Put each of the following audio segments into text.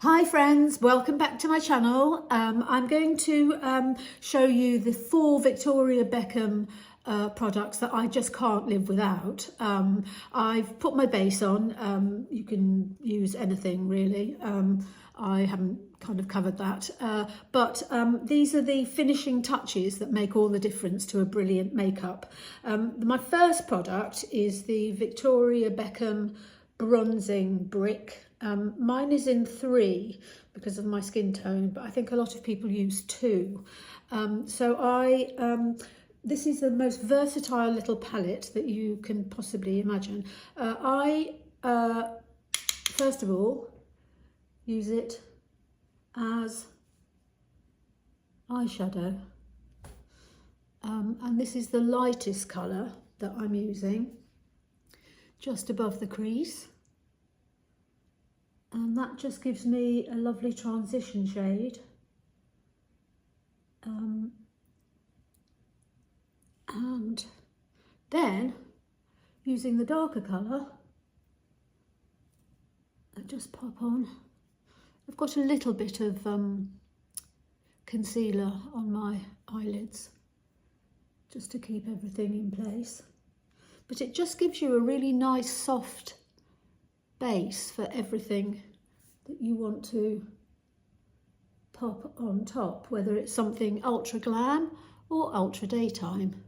Hi friends, welcome back to my channel. I'm going to show you the 4 Victoria Beckham products that I just can't live without. I've put my base on. You can use anything really. I haven't kind of covered that, but these are the finishing touches that make all the difference to a brilliant makeup. My first product is the Victoria Beckham bronzing brick. Mine is in 3 because of my skin tone, but I think a lot of people use 2. This is the most versatile little palette that you can possibly imagine. First of all, use it as eyeshadow. And this is the lightest colour that I'm using, just above the crease. And that just gives me a lovely transition shade. And then, using the darker colour, I just pop on. I've got a little bit of concealer on my eyelids, just to keep everything in place. But it just gives you a really nice soft base for everything that you want to pop on top, whether it's something ultra glam or ultra daytime.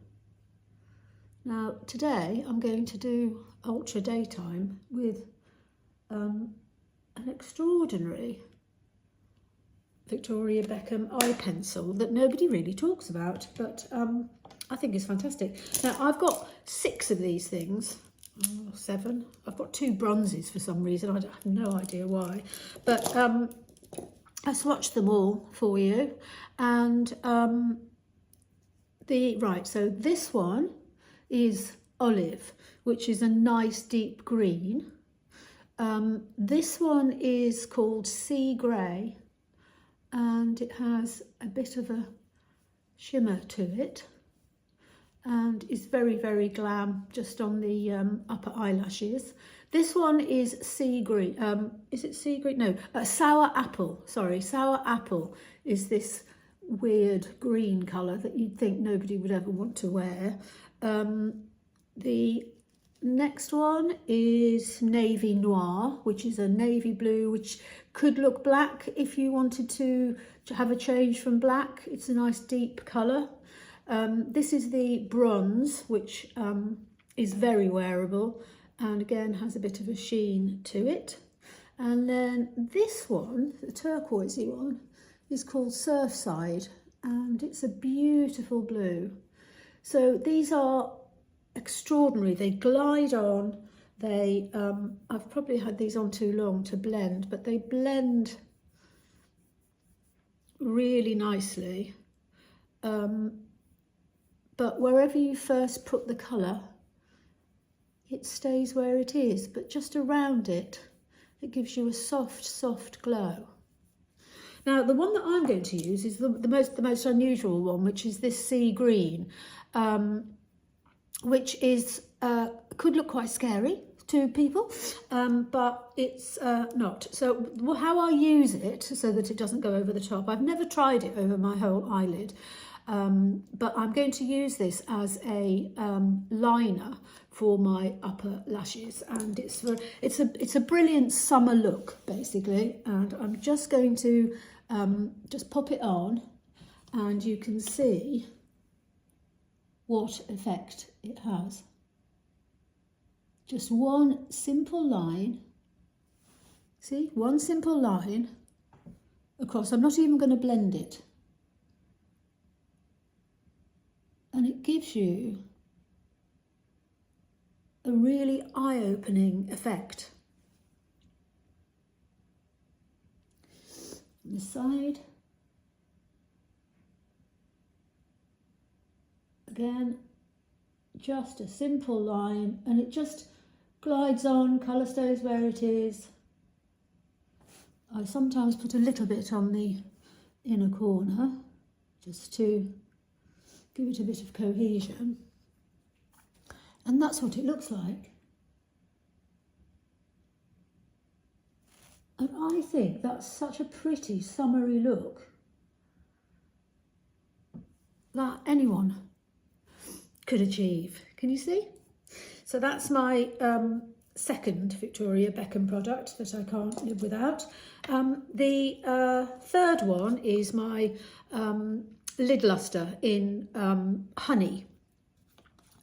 Now today I'm going to do ultra daytime with an extraordinary Victoria Beckham eye pencil that nobody really talks about, but I think it's fantastic. Now I've got 6 of these things. 7. I've got 2 bronzes for some reason. I have no idea why, but I swatched them all for you. And so this one is olive, which is a nice deep green. This one is called sea grey, and it has a bit of a shimmer to it, and is very, very glam, just on the upper eyelashes. This one is sea green. Is it sea green? No, sour apple. Sorry, sour apple is this weird green colour that you'd think nobody would ever want to wear. The next one is navy noir, which is a navy blue, which could look black if you wanted to have a change from black. It's a nice deep colour. This is the bronze, which is very wearable and again has a bit of a sheen to it. And then this one, the turquoisey one, is called Surfside, and it's a beautiful blue. So these are extraordinary. They glide on. I've probably had these on too long to blend, but they blend really nicely. But wherever you first put the colour, it stays where it is, but just around it, it gives you a soft, soft glow. Now, the one that I'm going to use is the most unusual one, which is this sea green, which is could look quite scary to people, but it's not. So how I use it so that it doesn't go over the top, I've never tried it over my whole eyelid. But I'm going to use this as a liner for my upper lashes, and it's a brilliant summer look basically. And I'm just going to just pop it on, and you can see what effect it has. Just one simple line. See, one simple line across. I'm not even going to blend it. And it gives you a really eye-opening effect. On this side, again, just a simple line, and it just glides on, colour stays where it is. I sometimes put a little bit on the inner corner, just to give it a bit of cohesion, and that's what it looks like. And I think that's such a pretty summery look that anyone could achieve. Can you see? So that's my second Victoria Beckham product that I can't live without. The third one is my lid luster in honey.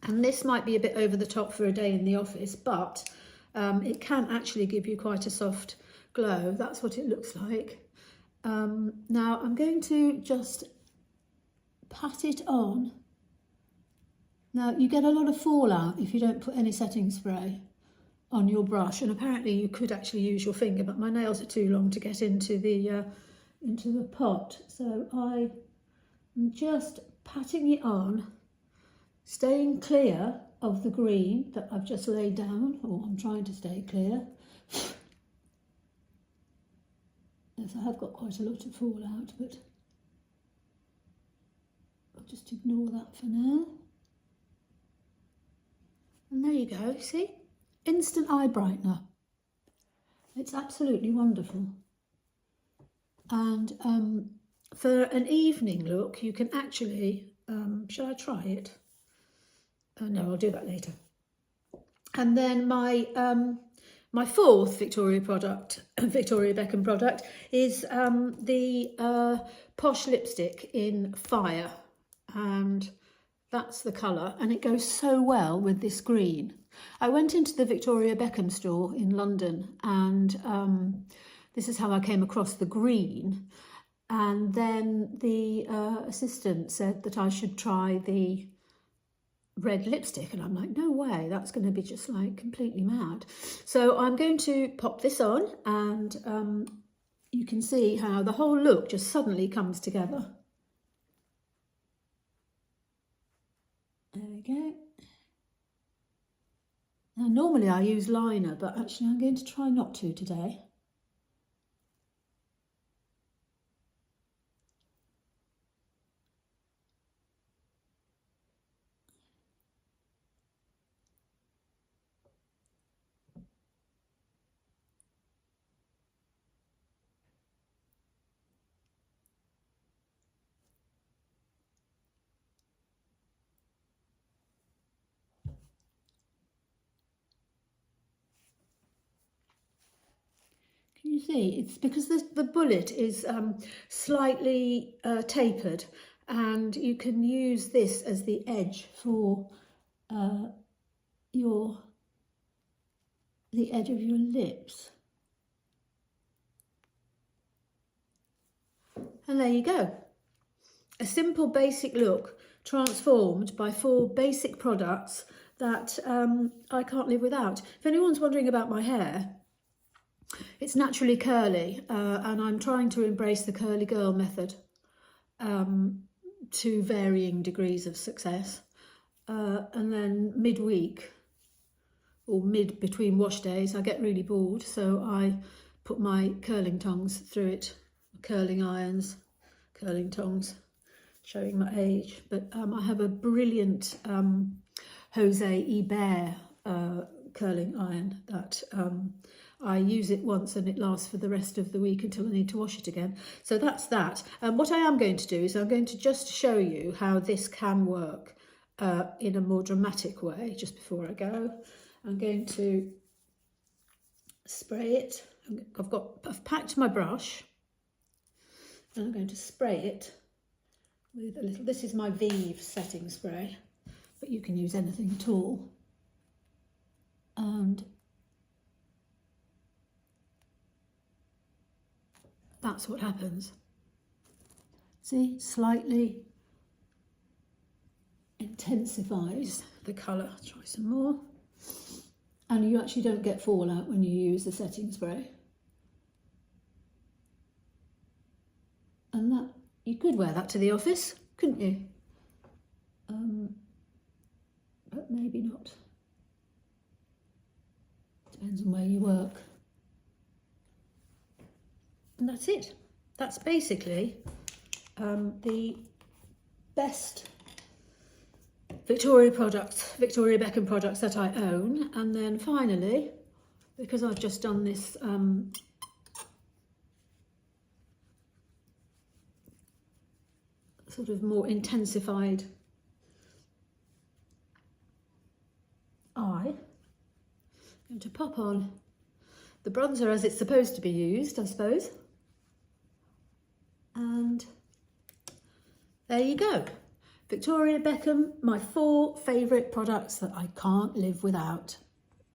And this might be a bit over the top for a day in the office, but it can actually give you quite a soft glow. That's what it looks like. Now I'm going to just pat it on. Now you get a lot of fallout if you don't put any setting spray on your brush, and apparently you could actually use your finger, but my nails are too long to get into the pot. So I'm just patting it on, staying clear of the green that I've just laid down, or I'm trying to stay clear. Yes, I have got quite a lot of fallout, but I'll just ignore that for now. And there you go, see? Instant eye brightener. It's absolutely wonderful. And for an evening look, you can actually, shall I try it? No, I'll do that later. And then my fourth Victoria Beckham product is the Posh lipstick in Fire, and that's the colour, and it goes so well with this green. I went into the Victoria Beckham store in London, and this is how I came across the green, and then the assistant said that I should try the red lipstick, and I'm like, no way, that's going to be just like completely mad. So I'm going to pop this on, and you can see how the whole look just suddenly comes together. There we go. Now normally I use liner, but actually I'm going to try not to today. Can you see? It's because the bullet is slightly tapered, and you can use this as the edge for the edge of your lips. And there you go. A simple basic look transformed by 4 basic products that I can't live without. If anyone's wondering about my hair, it's naturally curly, and I'm trying to embrace the curly girl method to varying degrees of success. And then midweek, or between wash days, I get really bored, so I put my curling tongs through it, curling irons, curling tongs, showing my age. But I have a brilliant Jose Ebert curling iron that I use it once and it lasts for the rest of the week until I need to wash it again. So that's that. What I am going to do is I'm going to just show you how this can work in a more dramatic way. Just before I go, I'm going to spray it. I've packed my brush, and I'm going to spray it with a little. This is my Vive setting spray, but you can use anything at all. And that's what happens. See, slightly intensifies the colour. Try some more. And you actually don't get fallout when you use the setting spray. And that, you could wear that to the office, couldn't you? But maybe not. Depends on where you work. And that's it. That's basically the best Victoria Beckham products that I own. And then finally, because I've just done this sort of more intensified eye. I'm going to pop on the bronzer as it's supposed to be used, I suppose. And there you go. Victoria Beckham, my 4 favourite products that I can't live without.